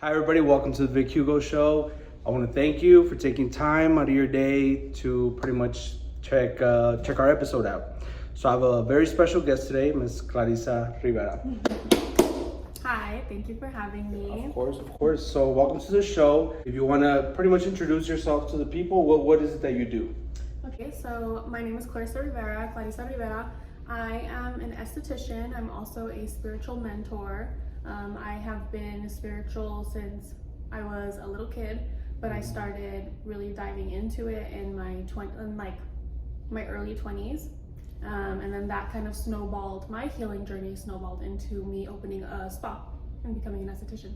Hi everybody, welcome to the Vic Hugo Show. I want to thank you for taking time out of your day to pretty much check our episode out. So I have a very special guest today, Miss Klarissa Rivera. Hi, thank you for having me. Of course. So welcome to the show. If you want to pretty much introduce yourself to the people, what is it that you do? Okay, so my name is Klarissa Rivera. I am an esthetician. I'm also a spiritual mentor. I have been spiritual since I was a little kid, but I started really diving into it in my early 20s. And then that kind of my healing journey snowballed into me opening a spa and becoming an esthetician.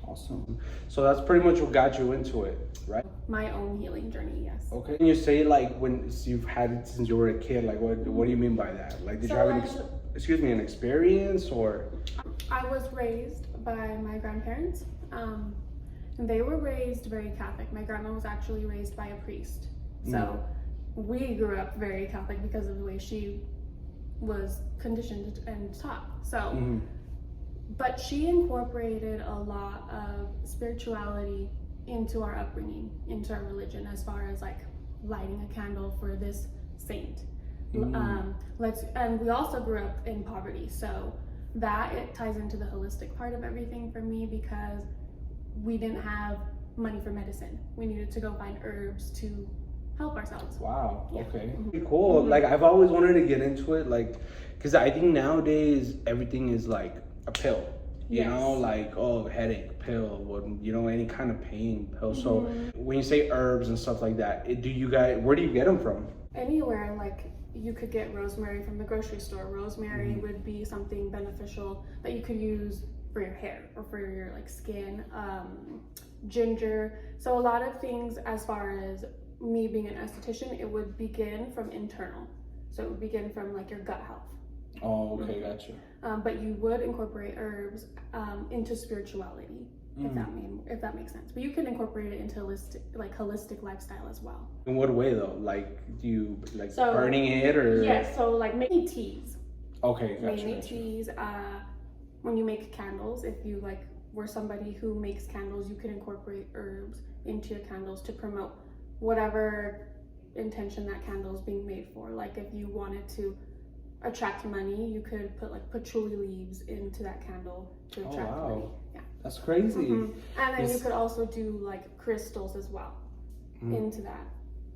Awesome. So that's pretty much what got you into it, right? My own healing journey, yes. Okay. And you say when you've had it since you were a kid, what do you mean by that? Like, did you have an experience or? I was raised by my grandparents. They were raised very Catholic. My grandma was actually raised by a priest. So we grew up very Catholic because of the way she was conditioned and taught. So, but she incorporated a lot of spirituality into our upbringing, into our religion, as far as like lighting a candle for this saint. And we also grew up in poverty, so that it ties into the holistic part of everything for me, because we didn't have money for medicine. We needed to go find herbs to help ourselves. Wow. Yeah. Okay. Cool. Like, I've always wanted to get into it, because I think nowadays everything is like a pill. You know, like, headache pill, or any kind of pain pill. So when you say herbs and stuff like that, where do you get them from? Anywhere. Like, you could get rosemary from the grocery store. Rosemary would be something beneficial that you could use for your hair or for your skin. Ginger. So a lot of things, as far as me being an esthetician, it would begin from internal. So it would begin from your gut health. Oh, okay, gotcha. But you would incorporate herbs into spirituality, if that makes sense. But you can incorporate it into holistic lifestyle as well. In what way though? Like, do you burning it or? Yes, so making teas. Okay, gotcha. Making teas. When you make candles, if you were somebody who makes candles, you can incorporate herbs into your candles to promote whatever intention that candle is being made for. Like, if you wanted to attract money, you could put patchouli leaves into that candle to attract money. Yeah, that's crazy. And then you could also do crystals as well into that.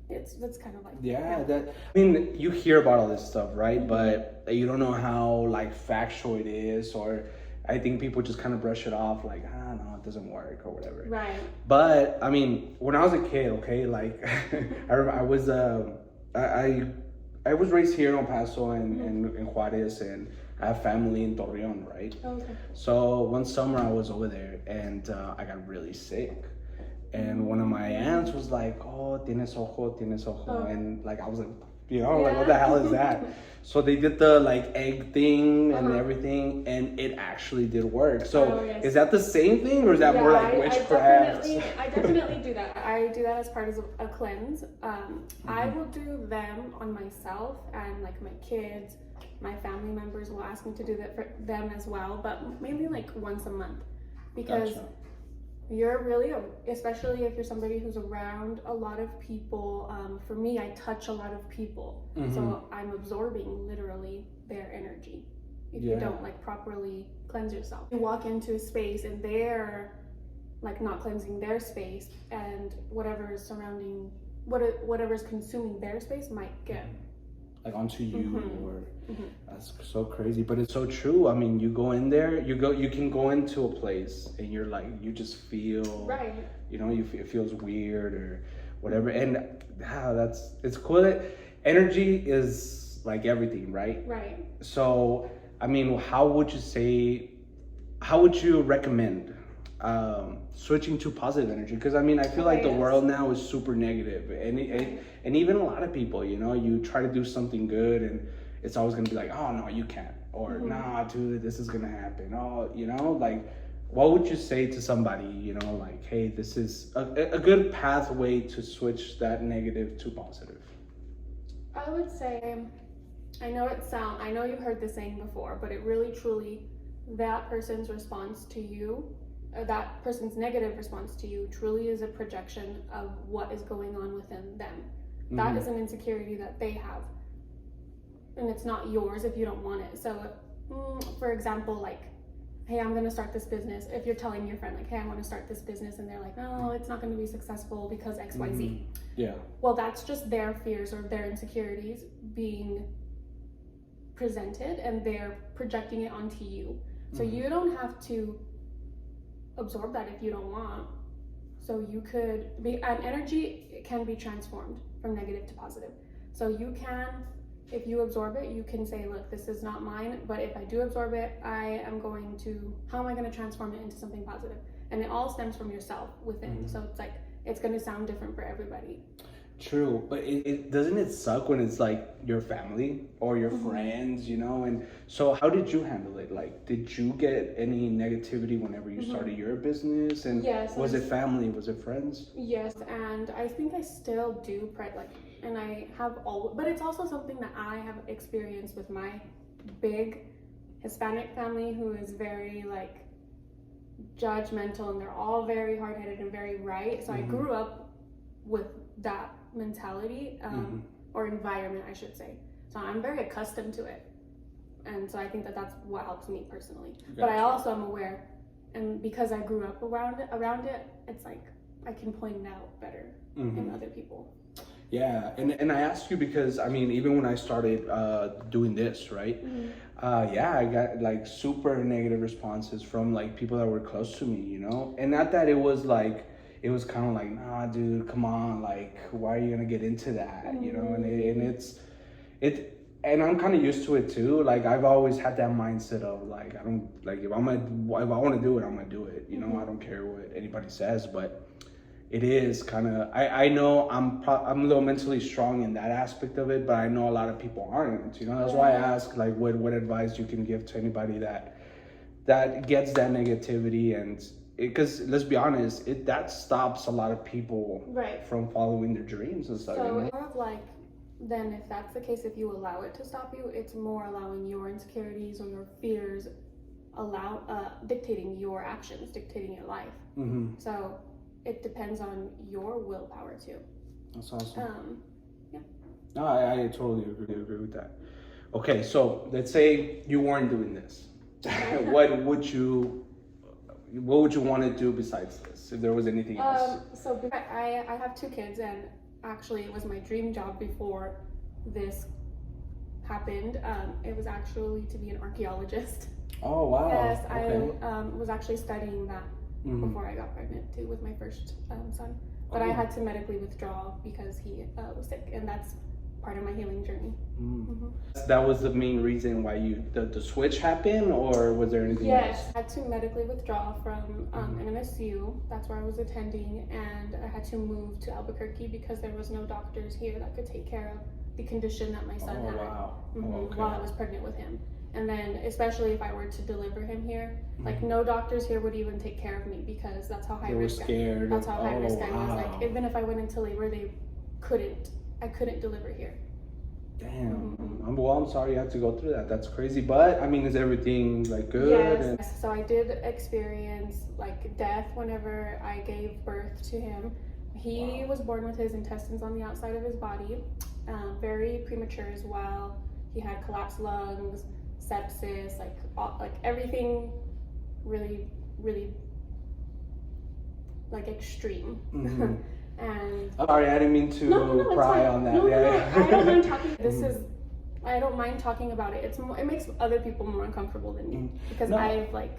That's kind of you hear about all this stuff, right? But you don't know how factual it is, or I think people just kind of brush it off no, it doesn't work or whatever. Right. But I mean, when I was a kid, okay, I was raised here in El Paso and in Juarez, and I have family in Torreon, right? Okay. So one summer I was over there and I got really sick. And one of my aunts was like, tienes ojo. And I was like, what the hell is that? So they did the egg thing and everything, and it actually did work. So is that the same thing, or is that more witchcraft? I definitely do that. I do that as part of a cleanse. I will do them on myself, and my kids, my family members will ask me to do that for them as well, but mainly once a month, because you're really, especially if you're somebody who's around a lot of people. For me, I touch a lot of people, so I'm absorbing literally their energy if you don't properly cleanse yourself. You walk into a space and they're not cleansing their space, and whatever's consuming their space might get onto you, or that's so crazy, but it's so true. I mean, you go in there, you can go into a place and you're you just feel it feels weird or whatever, and it's cool that energy is everything, right? So I mean, how would you recommend switching to positive energy? Because I mean, I feel the world now is super negative, and even a lot of people, you try to do something good and it's always gonna be oh no, you can't, or nah dude, this is gonna happen. What would you say to somebody, hey, this is a good pathway to switch that negative to positive? I would say, I know you've heard this saying before, but it really truly, that person's response to you that person's negative response to you truly is a projection of what is going on within them. That is an insecurity that they have, and it's not yours if you don't want it. So for example, like, hey, I'm going to start this business. If you're telling your friend, like, hey, I want to start this business, and they're like, no, it's not going to be successful because XYZ. Yeah. Well, that's just their fears or their insecurities being presented, and they're projecting it onto you. So you don't have to absorb that if you don't want. So you could be, and energy can be transformed from negative to positive. So you can, if you absorb it, you can say, look, this is not mine, but if I do absorb it, how am I going to transform it into something positive? And it all stems from yourself within. So it's like, it's going to sound different for everybody. True, but it doesn't it suck when it's like your family or your friends, you know? And so how did you handle it? Like, did you get any negativity whenever you started your business? And yes, was it family? Was it friends? Yes, and I think I still do and I have but it's also something that I have experienced with my big Hispanic family, who is very like judgmental, and they're all very hard-headed and very right. So I grew up with that mentality or environment, I should say. So I'm very accustomed to it, and so I think that that's what helps me personally. Gotcha. But I also am aware, and because I grew up around it, it's like I can point it out better in other people. Yeah, and I asked you because, I mean, even when I started doing this, right? Yeah, I got like super negative responses from like people that were close to me, you know? And not that it was like, it was kind of like, nah, dude, come on, like, why are you gonna get into that, you know? And I'm kind of used to it too. Like, I've always had that mindset of like, I don't, like, if I want to do it, I'm gonna do it, you know? I don't care what anybody says, but it is kind of, I know I'm a little mentally strong in that aspect of it, but I know a lot of people aren't, you know? That's why I ask, like, what advice you can give to anybody that gets that negativity. And because let's be honest, that stops a lot of people from following their dreams and stuff. So you know? more of like, then if that's the case, if you allow it to stop you, it's more allowing your insecurities or your fears dictating your actions, dictating your life. So it depends on your willpower too. That's awesome. Yeah. No, I totally agree with that. Okay, so let's say you weren't doing this. What would you want to do besides this, if there was anything else? So I have 2 kids, and actually it was my dream job before this happened. It was actually to be an archaeologist. Oh wow. Yes, okay. I was actually studying that before I got pregnant too with my first son. But I had to medically withdraw because he was sick, and that's part of my healing journey. That was the main reason why the switch happened, or was there anything else? Yes, I had to medically withdraw from MSU. That's where I was attending, and I had to move to Albuquerque because there was no doctors here that could take care of the condition that my son had while I was pregnant with him. And then, especially if I were to deliver him here, like no doctors here would even take care of me because that's how high risk. That's how high risk I was. Like even if I went into labor, I couldn't deliver here. Damn. Well, I'm sorry you had to go through that. That's crazy. But I mean, is everything like good? Yes. So I did experience like death whenever I gave birth to him. He was born with his intestines on the outside of his body, very premature as well. He had collapsed lungs, sepsis, like everything really, really like extreme. And sorry, I didn't mean to pry on that. I don't mind talking. I don't mind talking about it. It makes other people more uncomfortable than me because I've like.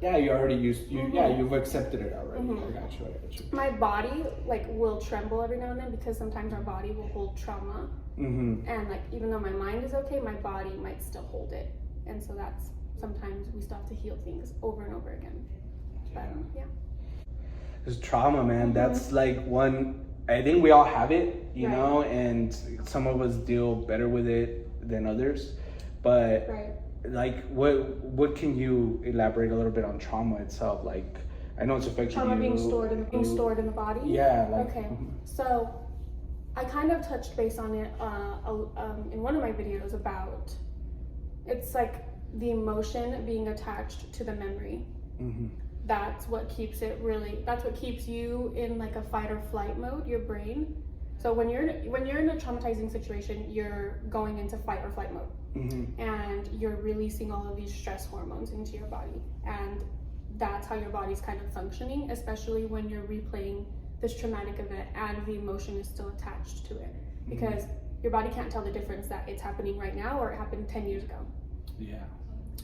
Yeah, you already you've accepted it already. I got you. My body like will tremble every now and then because sometimes our body will hold trauma. And like even though my mind is okay, my body might still hold it, and so that's sometimes we still have to heal things over and over again. But yeah. It's trauma, man. That's like one. I think we all have it, you know, and some of us deal better with it than others. But like, what can you elaborate a little bit on trauma itself? Like, I know it's affecting trauma you. being stored in the body. Yeah. Like, okay. So, I kind of touched base on it in one of my videos it's like the emotion being attached to the memory. that's what keeps you in like a fight or flight mode, your brain. So when you're in a traumatizing situation, you're going into fight or flight mode. And you're releasing all of these stress hormones into your body, and that's how your body's kind of functioning, especially when you're replaying this traumatic event and the emotion is still attached to it, because your body can't tell the difference that it's happening right now or it happened 10 years ago.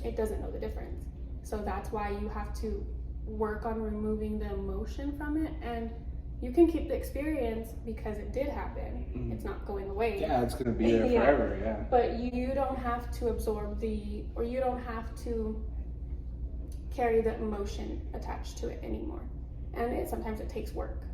It doesn't know the difference. So that's why you have to work on removing the emotion from it, and you can keep the experience because it did happen. It's not going away. Yeah, it's gonna be there forever. Yeah. But you don't have to absorb or you don't have to carry the emotion attached to it anymore. And sometimes it takes work.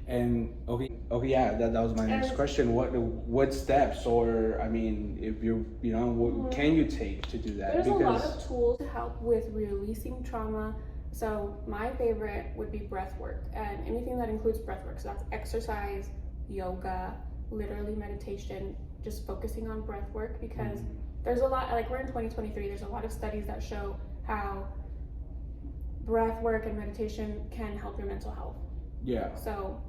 And okay, yeah, that was my next question. What steps, or I mean, if you're, what can you take to do that? There's a lot of tools to help with releasing trauma. So my favorite would be breath work, and anything that includes breath work. So that's exercise, yoga, literally meditation, just focusing on breath work, because there's a lot, like we're in 2023, there's a lot of studies that show how breath work and meditation can help your mental health. Yeah. So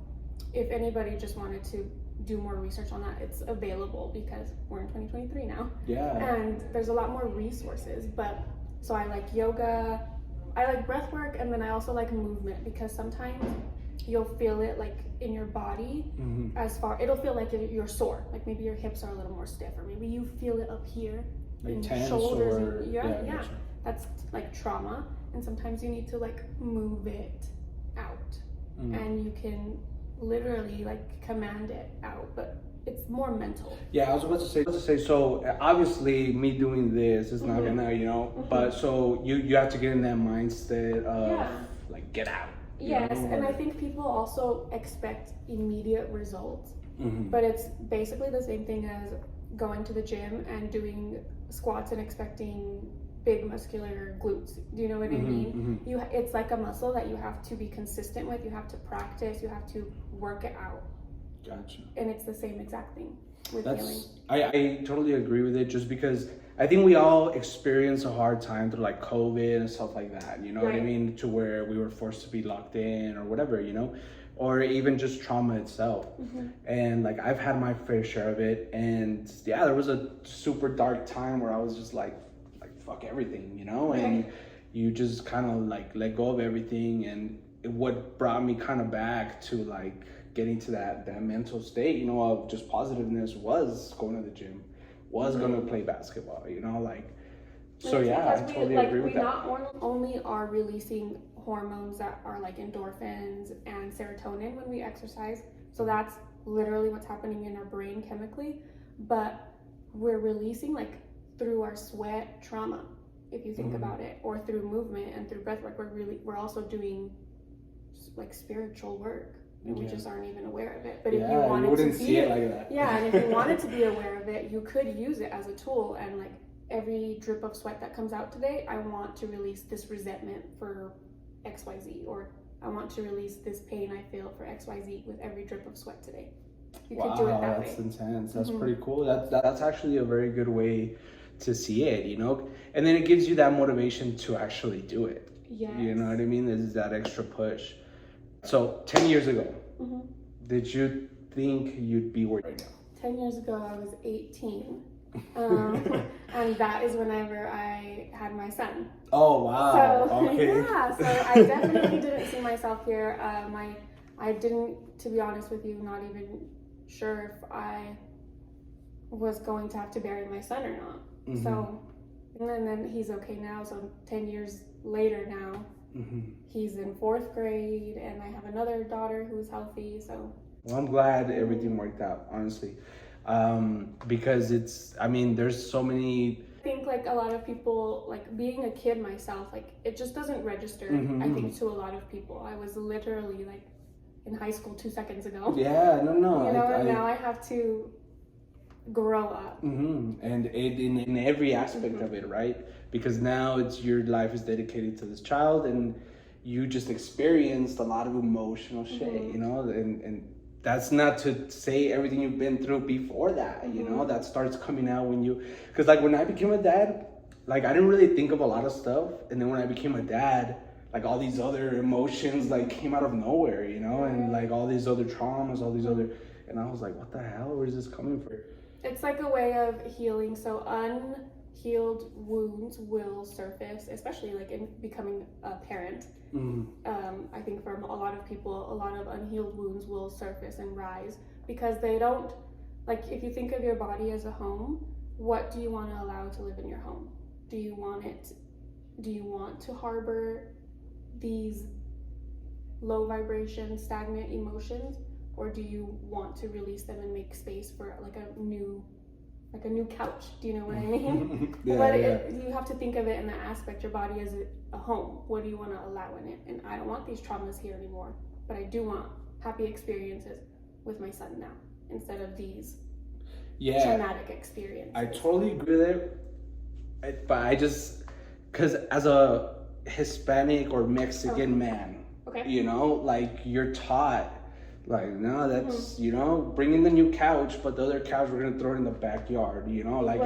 if anybody just wanted to do more research on that, it's available because we're in 2023 now. Yeah. And there's a lot more resources. But so I like yoga, I like breath work, and then I also like movement, because sometimes you'll feel it like in your body. It'll feel like you're sore, like maybe your hips are a little more stiff, or maybe you feel it up here, like in your shoulders, and that's like trauma. And sometimes you need to like move it out, and you can literally like command it out, but it's more mental. Yeah, I was about to say, so obviously me doing this is not gonna, but so you have to get in that mindset of like get out. Yes, and I think people also expect immediate results, but it's basically the same thing as going to the gym and doing squats and expecting big muscular glutes. Do you know what I mean? It's like a muscle that you have to be consistent with, you have to practice, you have to work it out. Gotcha. And it's the same exact thing with healing. I totally agree with it, just because I think we all experience a hard time through like COVID and stuff like that, you know what I mean? To where we were forced to be locked in or whatever, or even just trauma itself. And like I've had my fair share of it, and yeah, there was a super dark time where I was just like fuck everything, and you just kind of like let go of everything. And what brought me kind of back to like getting to that mental state, of just positiveness, was going to the gym, was going to play basketball, so yeah, I totally agree with that. We not only are releasing hormones that are like endorphins and serotonin when we exercise, so that's literally what's happening in our brain chemically, but we're releasing like through our sweat trauma, if you think about it, or through movement and through breath work. We're also doing like spiritual work, and we just aren't even aware of it. But if you wanted to see it like that, and if you wanted to be aware of it, you could use it as a tool. And like every drip of sweat that comes out today, I want to release this resentment for XYZ, or I want to release this pain I feel for XYZ with every drip of sweat today. You could do it that way. That's intense. That's pretty cool. That's actually a very good way to see it, and then it gives you that motivation to actually do it. Yeah. You know what I mean? There's that extra push. So 10 years ago, did you think you'd be where you are now? 10 years ago, I was 18. And that is whenever I had my son. Oh, wow. So, okay. So I definitely didn't see myself here. I didn't, to be honest with you, not even sure if I was going to have to bury my son or not. So, and then he's okay now. So 10 years later now, he's in 4th grade, and I have another daughter who's healthy. So, well, I'm glad everything worked out, honestly, because there's so many. I think like a lot of people, like being a kid myself, like it just doesn't register. I think to a lot of people, I was literally like in high school 2 seconds ago. Yeah, no. Now I have to grow up. And in every aspect of it, right? Because now your life is dedicated to this child, and you just experienced a lot of emotional shit, and that's not to say everything you've been through before that, that starts coming out because like when I became a dad, like I didn't really think of a lot of stuff, and then when I became a dad, like all these other emotions like came out of nowhere, you know, and like all these other traumas, all these other, and I was like, what the hell? Where's this coming from? It's like a way of healing. So unhealed wounds will surface, especially like in becoming a parent. I think for a lot of people, a lot of unhealed wounds will surface and rise because they don't, like if you think of your body as a home, what do you want to allow to live in your home? Do you want to harbor these low vibration, stagnant emotions, or do you want to release them and make space for like a new couch? Do you know what I mean? You have to think of it in the aspect, your body is a home. What do you want to allow in it? And I don't want these traumas here anymore, but I do want happy experiences with my son now instead of these traumatic experiences. I totally agree with it, but I just, because as a Hispanic or Mexican man, you know, like you're taught, like, no, that's, you know, bring in the new couch, but the other couch, we're going to throw it in the backyard, you know, like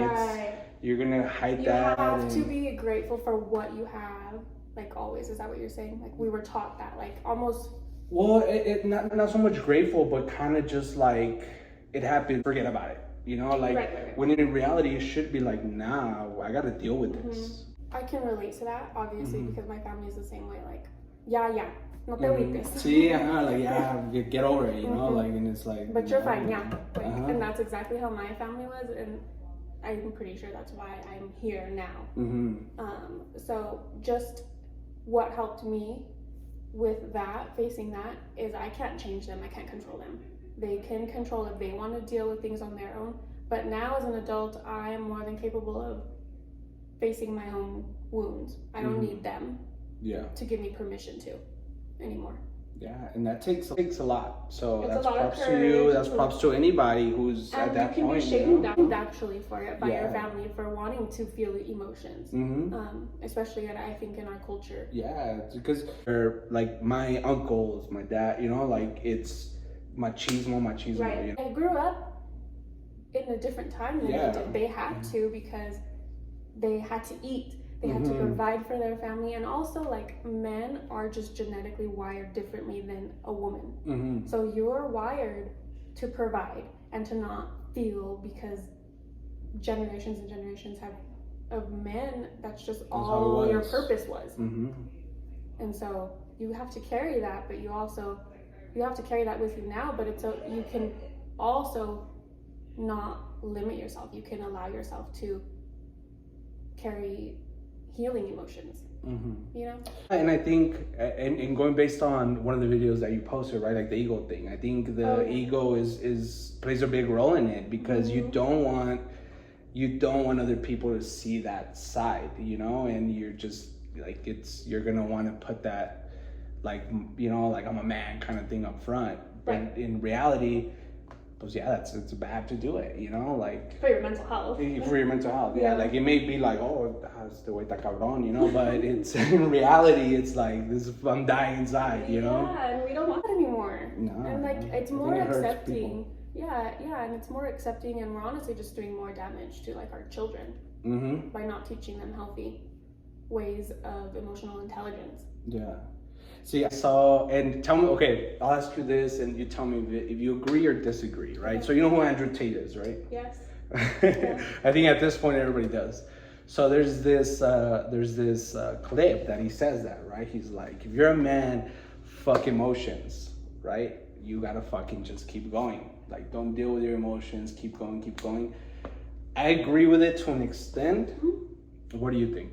you're going to hide that. You have to be grateful for what you have, like always. Is that what you're saying? Like we were taught that, like almost. Well, not so much grateful, but kind of just like, it happened, forget about it. You know, like when in reality, it should be like, nah, I got to deal with this. I can relate to that, obviously, because my family is the same way. Like, no te agüites. Sí, like, get over it, you know, like, and it's like. But you're fine, like, and that's exactly how my family was, and I'm pretty sure that's why I'm here now. So just what helped me with that, facing that, is I can't change them, I can't control them. They can control if they want to deal with things on their own. But now as an adult, I am more than capable of facing my own wounds. I don't need them to give me permission to anymore. Yeah, and that takes a lot. So that's props to you. That's props to anybody who's at that point. And you can be shamed actually for it by your family for wanting to feel the emotions. Especially I think in our culture. Yeah, because like my uncles, my dad, you know, like it's machismo. Right. You know? I grew up in a different time than they did. They had to because they had to eat. They had to provide for their family, and also like men are just genetically wired differently than a woman. So you're wired to provide and to not feel, because generations and generations of men, that's just all your purpose was. And so you have to carry that, but you have to carry that with you now, but you can also not limit yourself. You can allow yourself to carry healing emotions, you know? And I think, and going based on one of the videos that you posted, right, like the ego thing, I think the ego is plays a big role in it, because you don't want other people to see that side, you know, and you're just like, you're gonna want to put that, like, you know, like I'm a man kind of thing up front, but in reality, it's bad to do it, you know, like for your mental health. Like it may be like, oh, este güey está cabrón, you know, but it's in reality, it's like I'm dying inside, you know. Yeah, and we don't want that anymore. No, and like it's more accepting. And it's more accepting, and we're honestly just doing more damage to like our children by not teaching them healthy ways of emotional intelligence. Yeah. See, I saw, and tell me, okay, I'll ask you this, and you tell me if you agree or disagree, right? So you know who Andrew Tate is, right? Yes. I think at this point everybody does. So there's this clip that he says that, right? He's like, if you're a man, fuck emotions, right? You gotta fucking just keep going. Like, don't deal with your emotions, keep going. I agree with it to an extent. What do you think?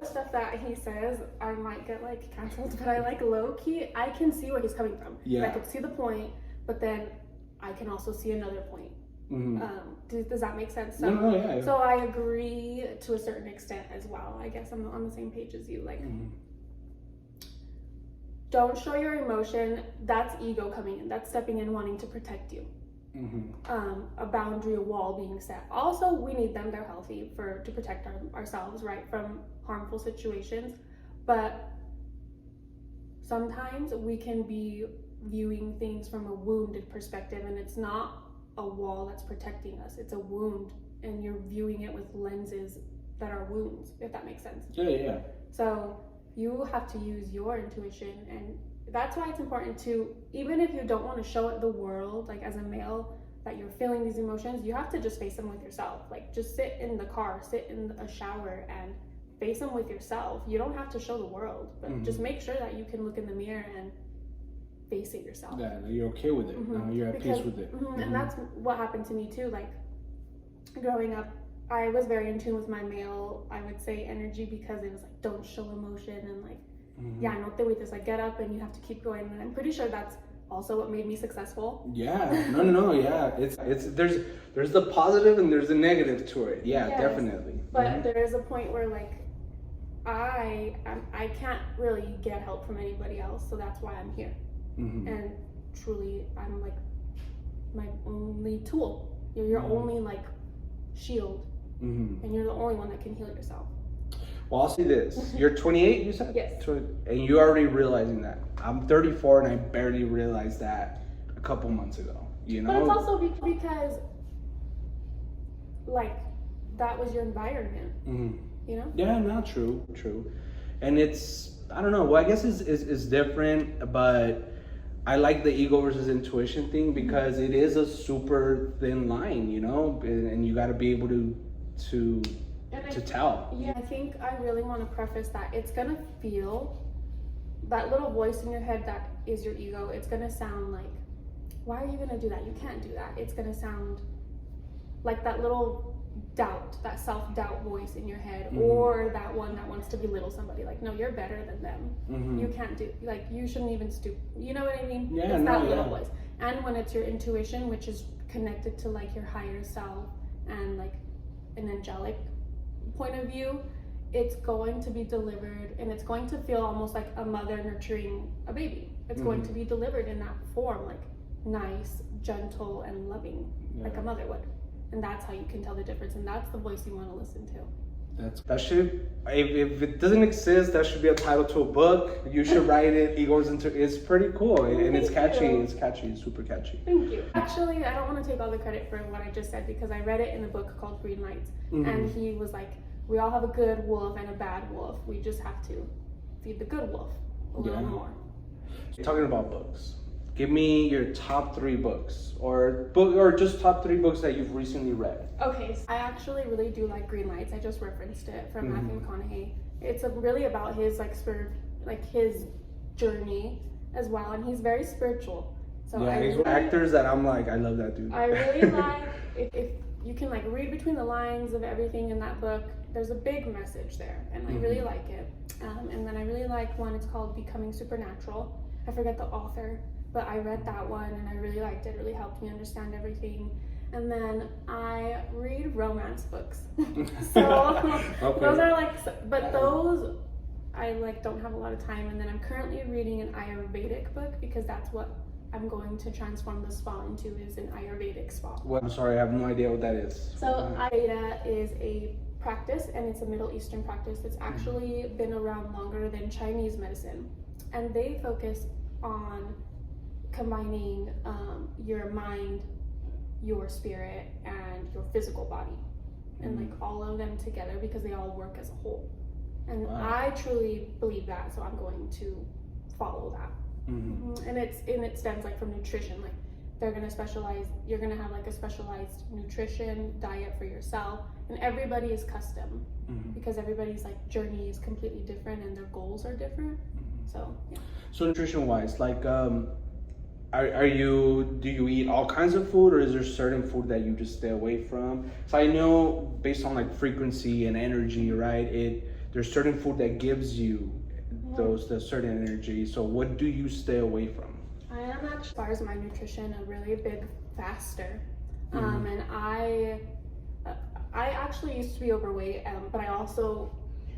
Stuff that he says, I might get like canceled, but I like low key, I can see where he's coming from. I can see the point, but then I can also see another point. Does that make sense? So, no, so I agree to a certain extent as well. I guess I'm on the same page as you. Like, don't show your emotion. That's ego coming in. That's stepping in, wanting to protect you. A boundary, a wall being set. Also, we need them. They're healthy to protect ourselves, right, from harmful situations. But sometimes we can be viewing things from a wounded perspective, and it's not a wall that's protecting us. It's a wound, and you're viewing it with lenses that are wounds, if that makes sense. Yeah. So you have to use your intuition. And that's why it's important to, even if you don't want to show it the world, like as a male, that you're feeling these emotions, you have to just face them with yourself. Like just sit in the car, sit in a shower and face them with yourself. You don't have to show the world, but just make sure that you can look in the mirror and face it yourself. Yeah, you're okay with it. You're at peace with it. And that's what happened to me too. Like growing up, I was very in tune with my male, I would say, energy, because it was like, don't show emotion, and like, yeah, no te agüites, like get up and you have to keep going. And I'm pretty sure that's also what made me successful. Yeah, no, yeah. It's there's the positive and there's the negative to it. Yeah, yes, definitely. But there is a point where like I can't really get help from anybody else, so that's why I'm here. And truly, I'm like my only tool. You're your only like shield, and you're the only one that can heal yourself. Well, I'll say this. You're 28, you said? Yes. And you're already realizing that. I'm 34 and I barely realized that a couple months ago, you know? But it's also because, like, that was your environment, you know? Yeah, not true. And it's, I don't know, well, I guess it's different, but I like the ego versus intuition thing because it is a super thin line, you know? And you got to be able to tell. Yeah, I think I really want to preface that it's gonna feel, that little voice in your head that is your ego, it's gonna sound like, why are you gonna do that? You can't do that. It's gonna sound like that little doubt, that self-doubt voice in your head, or that one that wants to belittle somebody, like, no, you're better than them. You can't do, like, you shouldn't even stoop. You know what I mean? Yeah, it's that little voice. And when it's your intuition, which is connected to like your higher self and like an angelic point of view, it's going to be delivered, and it's going to feel almost like a mother nurturing a baby. It's going to be delivered in that form, like nice, gentle, and loving, like a mother would. And that's how you can tell the difference, and that's the voice you want to listen to. That should, if it doesn't exist, that should be a title to a book. You should write it. It's pretty cool, and it's catchy. It's catchy. It's super catchy. Thank you. Actually, I don't want to take all the credit for what I just said, because I read it in a book called Green Lights, and he was like, we all have a good wolf and a bad wolf. We just have to feed the good wolf a little more. Talking about books, give me your top 3 books, or just top 3 books that you've recently read. Okay, so I actually really do like Green Lights. I just referenced it from Matthew McConaughey. It's really about his his journey as well, and he's very spiritual. So yeah, he's one of the actors that I'm like, I love that dude. I really like if you can like read between the lines of everything in that book. There's a big message there, and I really like it. And then I really like one. It's called Becoming Supernatural. I forget the author, but I read that one and I really liked it. It really helped me understand everything. And then I read romance books. So those are like, but those I like don't have a lot of time. And then I'm currently reading an Ayurvedic book, because that's what I'm going to transform the spa into, is an Ayurvedic spa. Well, I'm sorry, I have no idea what that is. So Ayurveda is a practice, and it's a Middle Eastern practice. It's actually been around longer than Chinese medicine, and they focus on combining your mind, your spirit, and your physical body, and like all of them together, because they all work as a whole. And I truly believe that, so I'm going to follow that. And it stems like from nutrition. Like they're gonna specialize. You're gonna have like a specialized nutrition diet for yourself, and everybody is custom, because everybody's like journey is completely different and their goals are different. So yeah. So nutrition wise, like do you eat all kinds of food, or is there certain food that you just stay away from? So I know based on like frequency and energy, right? There's certain food that gives you the certain energy. So what do you stay away from? I am actually, as far as my nutrition, a really big faster. And I actually used to be overweight, but I also,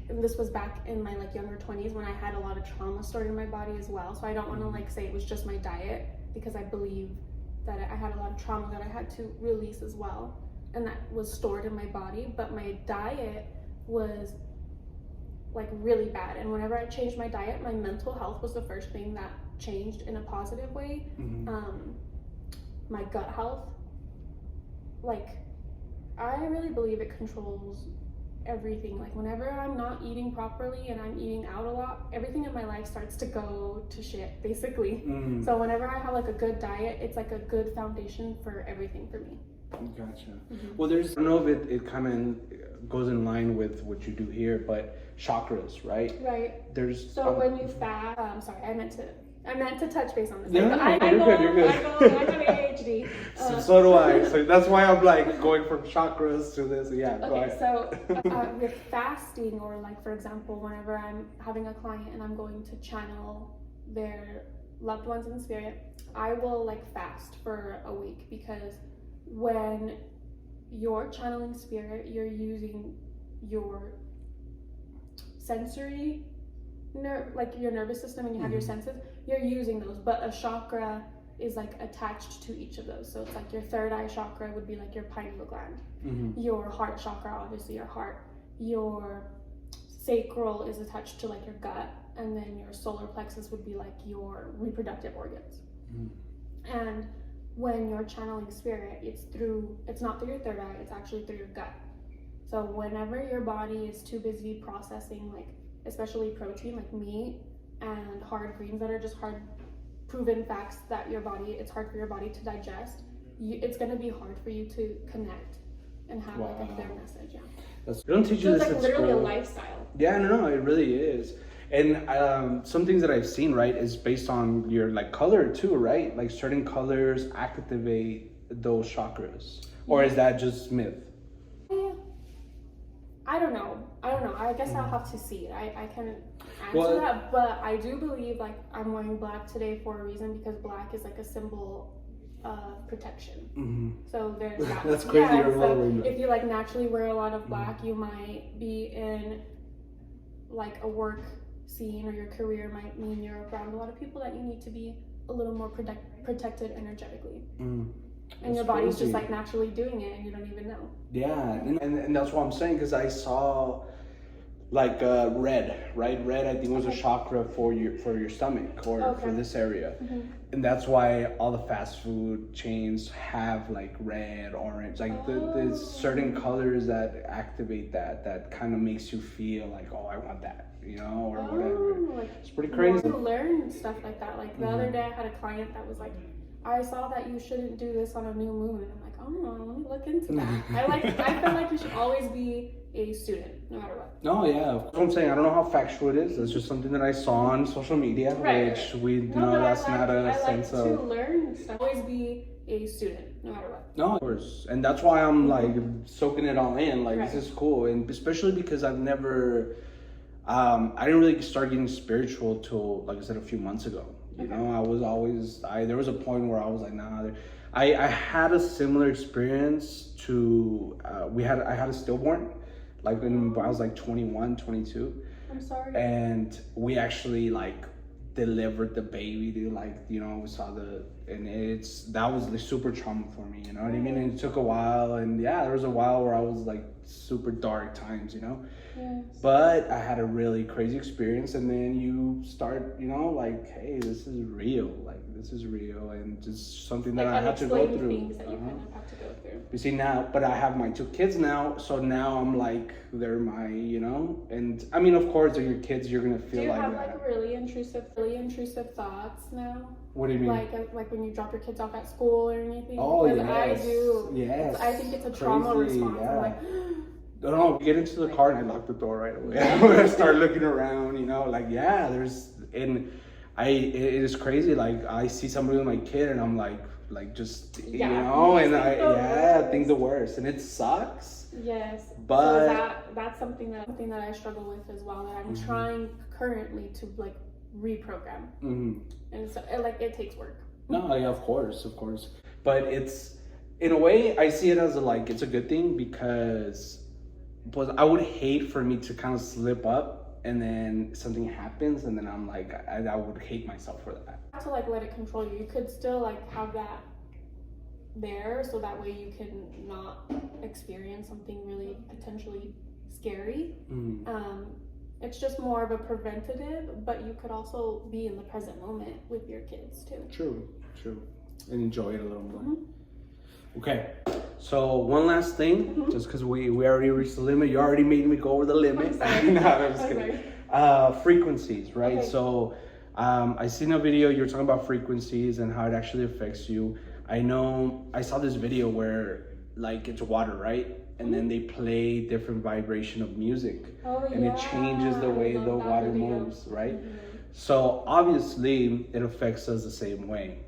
and this was back in my like younger 20s when I had a lot of trauma stored in my body as well. So I don't want to like say it was just my diet, because I believe that I had a lot of trauma that I had to release as well, and that was stored in my body. But my diet was like really bad, and whenever I changed my diet, my mental health was the first thing that changed in a positive way. My gut health, like I really believe it controls everything. Like whenever I'm not eating properly and I'm eating out a lot, everything in my life starts to go to shit, basically. So whenever I have like a good diet, it's like a good foundation for everything for me. Gotcha. Well, I don't know if it kind of goes in line with what you do here, but chakras, right? Right. So when you fast, sorry, I meant to touch base on this. Yeah, You're good. I have ADHD. So do I. So that's why I'm like going from chakras to this. Yeah. Okay, so with fasting, or like for example, whenever I'm having a client and I'm going to channel their loved ones in spirit, I will like fast for a week, because when you're channeling spirit, you're using your sensory like your nervous system, and you have your senses, you're using those, but a chakra is like attached to each of those. So it's like your third eye chakra would be like your pineal gland, your heart chakra, obviously your heart, your sacral is attached to like your gut, and then your solar plexus would be like your reproductive organs. And when you're channeling spirit, it's not through your third eye, it's actually through your gut. So whenever your body is too busy processing, like especially protein, like meat and hard greens that are just hard proven facts that it's hard for your body to digest, it's going to be hard for you to connect and have like a clear message. They don't teach you this it's like at literally school. A lifestyle. Yeah, no, it really is. And some things that I've seen, right, is based on your like color too, right? Like certain colors activate those chakras, or is that just myth? I don't know. I guess I'll have to see it. I can answer that, but I do believe like I'm wearing black today for a reason, because black is like a symbol of protection. So there's that. That's crazy. Yeah, so if you like naturally wear a lot of black, you might be in like a work scene, or your career might mean you're around a lot of people that you need to be a little more protected energetically. And your body's crazy. Just like naturally doing it, and you don't even know. Yeah, and that's what I'm saying, because I saw like red, right? Red, I think, was a chakra for your stomach, or for this area. And that's why all the fast food chains have like red, orange, like there's certain colors that activate that kind of makes you feel like, oh, I want that, you know, or whatever. It's pretty crazy. You learn stuff like that. Like the other day I had a client that was like, I saw that you shouldn't do this on a new moon. And I'm like, oh, let me look into that. I feel like you should always be a student, no matter what. No, yeah. That's what I'm saying. I don't know how factual it is. It's just something that I saw on social media, which we know that's not a sense of. I like to learn stuff. Always be a student, no matter what. No, of course. And that's why I'm like soaking it all in. Like, this is cool. And especially because I've never, I didn't really start getting spiritual till, like I said, a few months ago. You know, I was always, there was a point where I was like, nah. I had a similar experience to, I had a stillborn, like when I was like 21, 22. I'm sorry. And we actually like delivered the baby, dude. Like, you know, we saw that was like super trauma for me, you know what I mean? And it took a while, and yeah, there was a while where I was like super dark times, you know? Yes. But I had a really crazy experience, and then you start, you know, like, hey, this is real, and just something that I had to go through. Things that you kind of have to go through. You see now, but I have my 2 kids now, so now I'm like, they're my, you know, and I mean, of course, they're your kids, you're gonna feel like that. Do you have like really intrusive thoughts now? What do you mean? Like when you drop your kids off at school or anything? Oh, because yes. I do. Yes. I think it's a trauma response. Yeah. I'm like, no, get into the car and I lock the door right away. I start looking around, you know, like, yeah, it is crazy. Like, I see somebody with my kid and I'm like just, you know, and I think the worst, and it sucks. Yes. But so that's something that I struggle with as well, that I'm trying currently to like reprogram. And so it takes work. No, yeah, of course. But it's, in a way, I see it as it's a good thing, because I would hate for me to kind of slip up and then something happens, and then I'm like, I would hate myself for that. Not to like let it control you. You could still like have that there, so that way you can not experience something really potentially scary. It's just more of a preventative, but you could also be in the present moment with your kids too. True. And enjoy it a little more. Okay. So one last thing, just because we already reached the limit. You already made me go over the limit. No, I'm just kidding. Frequencies, right? Okay. So I seen a video. You were talking about frequencies and how it actually affects you. I know I saw this video where like it's water, right? And then they play different vibration of music, and it changes the way the water moves, right? So obviously it affects us the same way,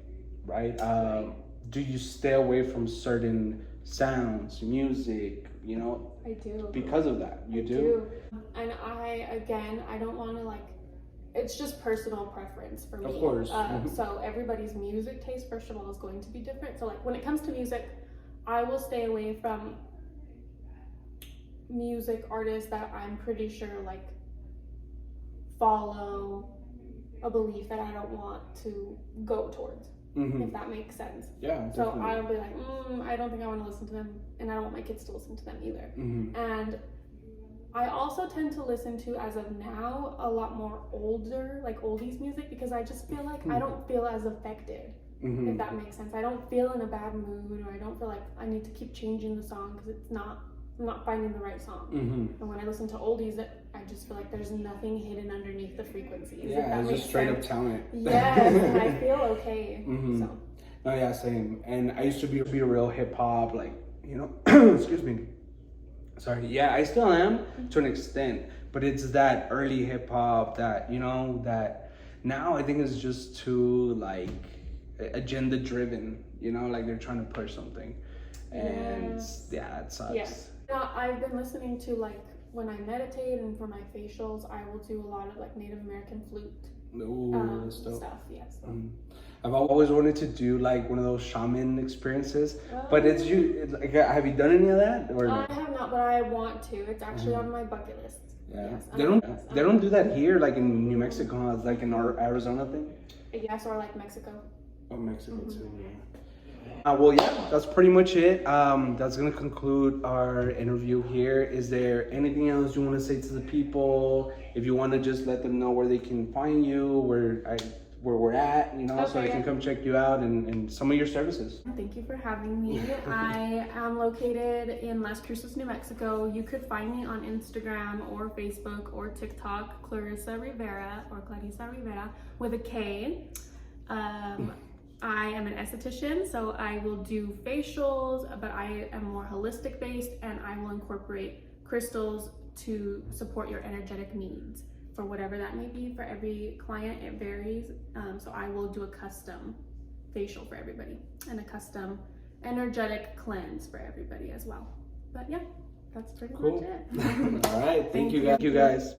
right? Do you stay away from certain sounds, music, you know? I do. Because of that, you I do? And I don't want to like, it's just personal preference for me. Of course. So everybody's music taste, first of all, is going to be different. So like when it comes to music, I will stay away from music artists that I'm pretty sure like follow a belief that I don't want to go towards, if that makes sense. Yeah, definitely. So I'll be like, I don't think I want to listen to them, and I don't want my kids to listen to them either. And I also tend to listen to, as of now, a lot more older, like oldies music, because I just feel like I don't feel as affected, if that makes sense. I don't feel in a bad mood, or I don't feel like I need to keep changing the song because I'm not finding the right song. And when I listen to oldies, I just feel like there's nothing hidden underneath the frequencies. Yeah, it's just straight up talent. Yes, and I feel okay. So. No, yeah, same. And I used to be a real hip hop, like, you know, excuse me. Sorry. Yeah, I still am to an extent, but it's that early hip hop that, you know, that now I think is just too like agenda driven, you know, like they're trying to push something. And yeah, it sucks. Yeah. Now, I've been listening to, like, when I meditate and for my facials, I will do a lot of like Native American flute stuff. Yes. I've always wanted to do like one of those shaman experiences, but it's like, have you done any of that? Or I have not, but I want to. It's actually on my bucket list. Yeah. Yes, they don't do that here, like in New Mexico. It's like an Arizona thing. Yes, or like Mexico. Oh, Mexico too. Yeah. Well, yeah, that's pretty much it. That's gonna conclude our interview here. Is there anything else you want to say to the people? If you want to just let them know where they can find you, where we're at, you know, so they can come check you out and some of your services. Thank you for having me. I am located in Las Cruces, New Mexico. You could find me on Instagram or Facebook or TikTok, Klarissa Rivera or Klarissa Rivera with a K. I am an esthetician, so I will do facials, but I am more holistic based, and I will incorporate crystals to support your energetic needs. For whatever that may be, for every client, it varies. So I will do a custom facial for everybody and a custom energetic cleanse for everybody as well. But yeah, that's pretty much it. All right. Thank you guys.